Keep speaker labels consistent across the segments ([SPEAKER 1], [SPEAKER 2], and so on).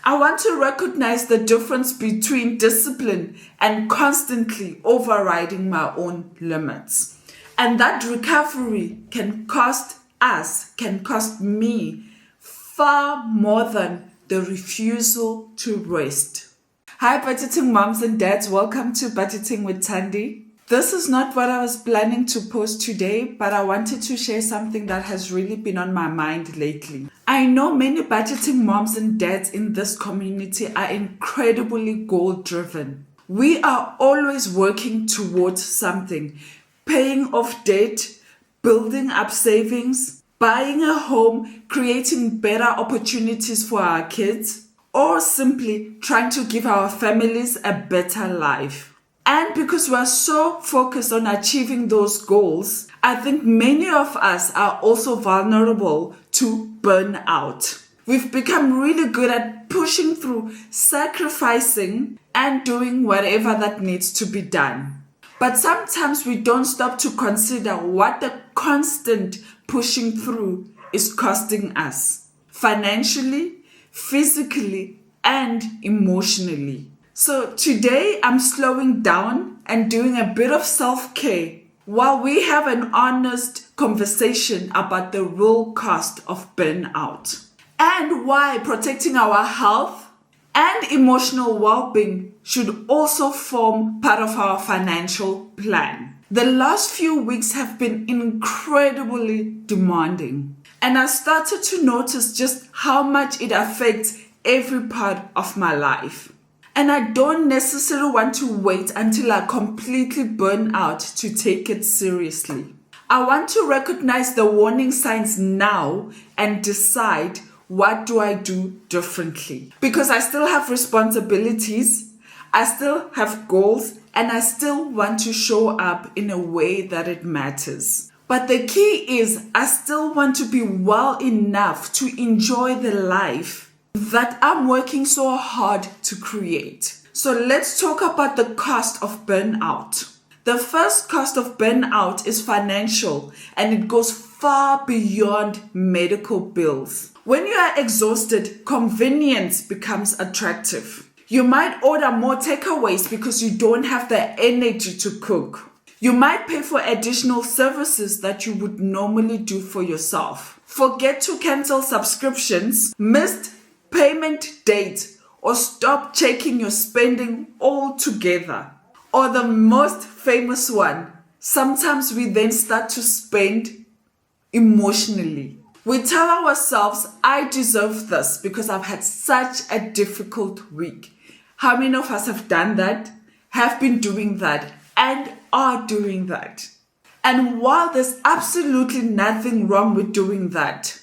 [SPEAKER 1] I want to recognize the difference between discipline and constantly overriding my own limits. And that recovery can cost me far more than the refusal to rest. Hi budgeting moms and dads, welcome to Budgeting with Thandie. This is not what I was planning to post today, but I wanted to share something that has really been on my mind lately. I know many budgeting moms and dads in this community are incredibly goal-driven. We are always working towards something, paying off debt, building up savings, buying a home, creating better opportunities for our kids, or simply trying to give our families a better life. And because we're so focused on achieving those goals, I think many of us are also vulnerable to burnout. We've become really good at pushing through, sacrificing, and doing whatever that needs to be done. But sometimes we don't stop to consider what the constant pushing through is costing us, financially, physically, and emotionally. So today I'm slowing down and doing a bit of self-care while we have an honest conversation about the real cost of burnout and why protecting our health and emotional well-being should also form part of our financial plan. The last few weeks have been incredibly demanding, and I started to notice just how much it affects every part of my life. And I don't necessarily want to wait until I completely burn out to take it seriously. I want to recognize the warning signs now and decide what do I do differently. Because I still have responsibilities, I still have goals, and I still want to show up in a way that it matters. But the key is I still want to be well enough to enjoy the life that I'm working so hard to create. So let's talk about the cost of burnout. The first cost of burnout is financial, and it goes far beyond medical bills. When you are exhausted, convenience becomes attractive. You might order more takeaways because you don't have the energy to cook. You might pay for additional services that you would normally do for yourself. Forget to cancel subscriptions, missed payment date, or stop checking your spending altogether. Or the most famous one, sometimes we then start to spend emotionally. We tell ourselves, I deserve this because I've had such a difficult week. How many of us have done that, have been doing that, and are doing that? And while there's absolutely nothing wrong with doing that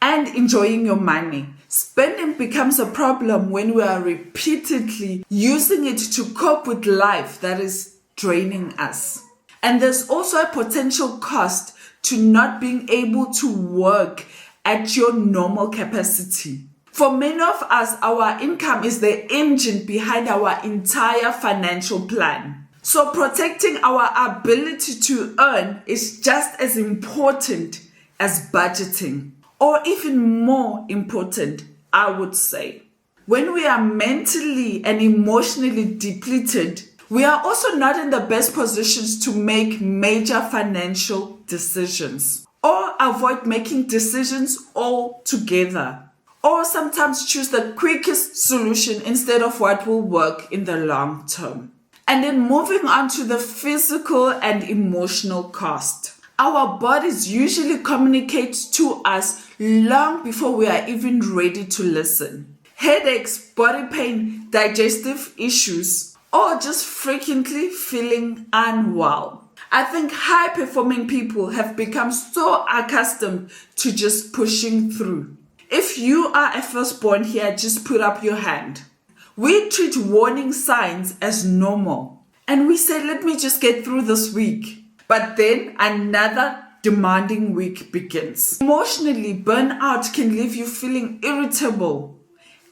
[SPEAKER 1] and enjoying your money, spending becomes a problem when we are repeatedly using it to cope with life that is draining us. And there's also a potential cost to not being able to work at your normal capacity. For many of us, our income is the engine behind our entire financial plan. So protecting our ability to earn is just as important as budgeting. Or even more important, I would say. When we are mentally and emotionally depleted, we are also not in the best positions to make major financial decisions or avoid making decisions altogether, or sometimes choose the quickest solution instead of what will work in the long term. And then moving on to the physical and emotional cost. Our bodies usually communicate to us long before we are even ready to listen. Headaches, body pain, digestive issues, or just frequently feeling unwell. I think high-performing people have become so accustomed to just pushing through. If you are a firstborn here, just put up your hand. We treat warning signs as normal. And we say, let me just get through this week. But then another demanding week begins. Emotionally, burnout can leave you feeling irritable,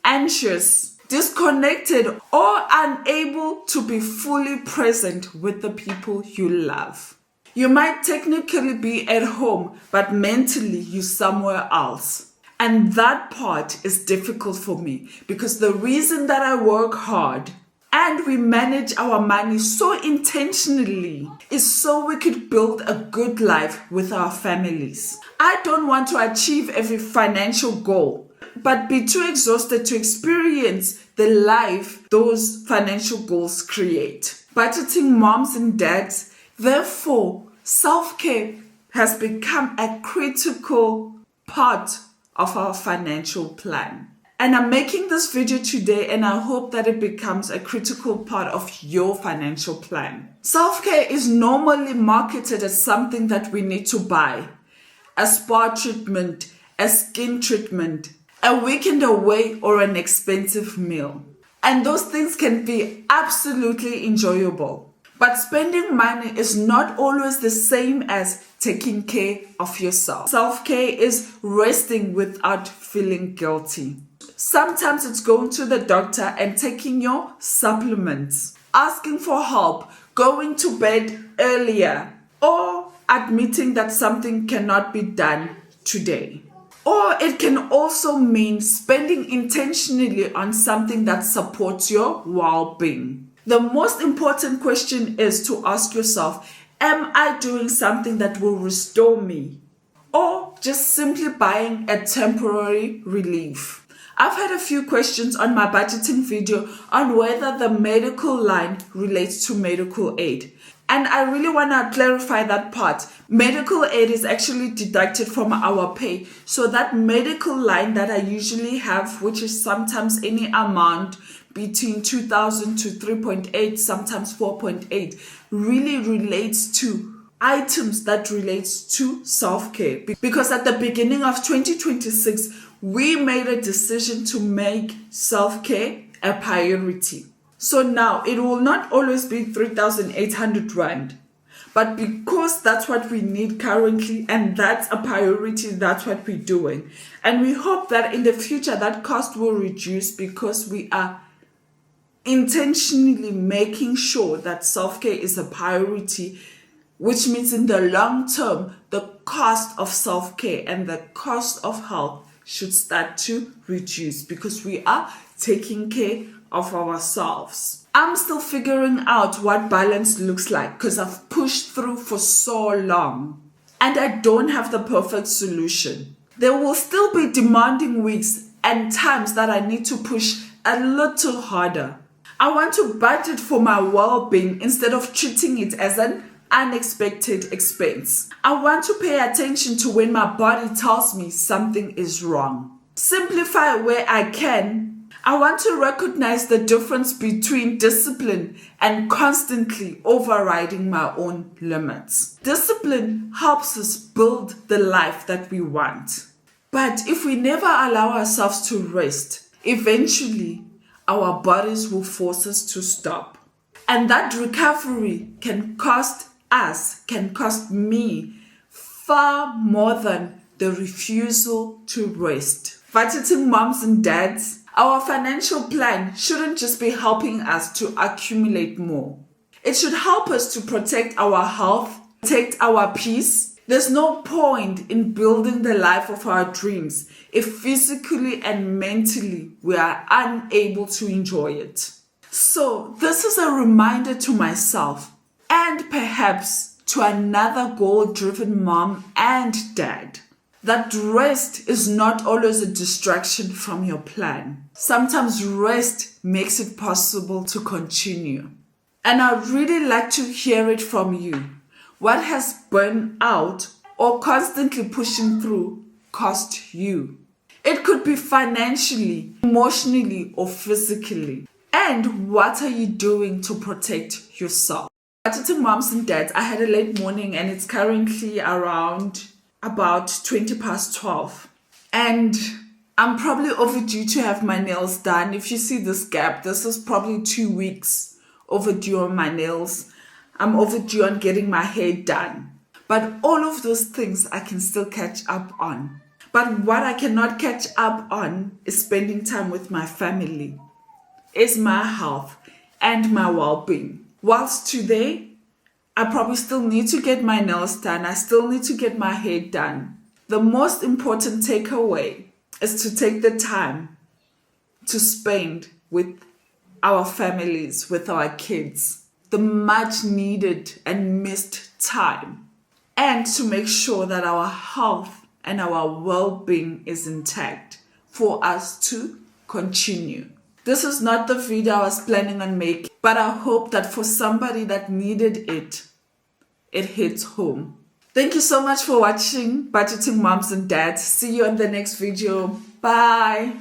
[SPEAKER 1] anxious, disconnected, or unable to be fully present with the people you love. You might technically be at home, but mentally you're somewhere else. And that part is difficult for me because the reason that I work hard and we manage our money so intentionally is so we could build a good life with our families. I don't want to achieve every financial goal, but be too exhausted to experience the life those financial goals create. Budgeting moms and dads, therefore, self-care has become a critical part of our financial plan. And I'm making this video today and I hope that it becomes a critical part of your financial plan. Self-care is normally marketed as something that we need to buy. A spa treatment, a skin treatment, a weekend away, or an expensive meal. And those things can be absolutely enjoyable. But spending money is not always the same as taking care of yourself. Self-care is resting without feeling guilty. Sometimes it's going to the doctor and taking your supplements, asking for help, going to bed earlier, or admitting that something cannot be done today. Or it can also mean spending intentionally on something that supports your well-being. The most important question is to ask yourself, am I doing something that will restore me? Or just simply buying a temporary relief? I've had a few questions on my budgeting video on whether the medical line relates to medical aid. And I really want to clarify that part. Medical aid is actually deducted from our pay. So that medical line that I usually have, which is sometimes any amount between 2,000 to 3.8, sometimes 4.8, really relates to items that relates to self-care. Because at the beginning of 2026, we made a decision to make self-care a priority. So now it will not always be 3,800 Rand. But because that's what we need currently and that's a priority, that's what we're doing. And we hope that in the future that cost will reduce because we are intentionally making sure that self-care is a priority, which means in the long term, the cost of self-care and the cost of health should start to reduce because we are taking care of ourselves. I'm still figuring out what balance looks like because I've pushed through for so long and I don't have the perfect solution. There will still be demanding weeks and times that I need to push a little harder. I want to budget for my well-being instead of treating it as an unexpected expense. I want to pay attention to when my body tells me something is wrong. Simplify where I can. I want to recognize the difference between discipline and constantly overriding my own limits. Discipline helps us build the life that we want. But if we never allow ourselves to rest, eventually our bodies will force us to stop. And that recovery can cost us, can cost me far more than the refusal to rest. Budgeting moms and dads, our financial plan shouldn't just be helping us to accumulate more. It should help us to protect our health, protect our peace. There's no point in building the life of our dreams if physically and mentally we are unable to enjoy it. So this is a reminder to myself and perhaps to another goal-driven mom and dad that rest is not always a distraction from your plan. Sometimes rest makes it possible to continue. And I'd really like to hear it from you. What has burnout or constantly pushing through cost you? It could be financially, emotionally, or physically. And what are you doing to protect yourself? Budgeting moms and dads, I had a late morning and it's currently around about 20 past 12. And I'm probably overdue to have my nails done. If you see this gap, this is probably 2 weeks overdue on my nails. I'm overdue on getting my hair done. But all of those things I can still catch up on. But what I cannot catch up on is spending time with my family, is my health and my well-being. Whilst today, I probably still need to get my nails done. I still need to get my hair done. The most important takeaway is to take the time to spend with our families, with our kids, the much needed and missed time, and to make sure that our health and our well-being is intact for us to continue. This is not the video I was planning on making, but I hope that for somebody that needed it, it hits home. Thank you so much for watching Budgeting Moms and Dads. See you on the next video. Bye.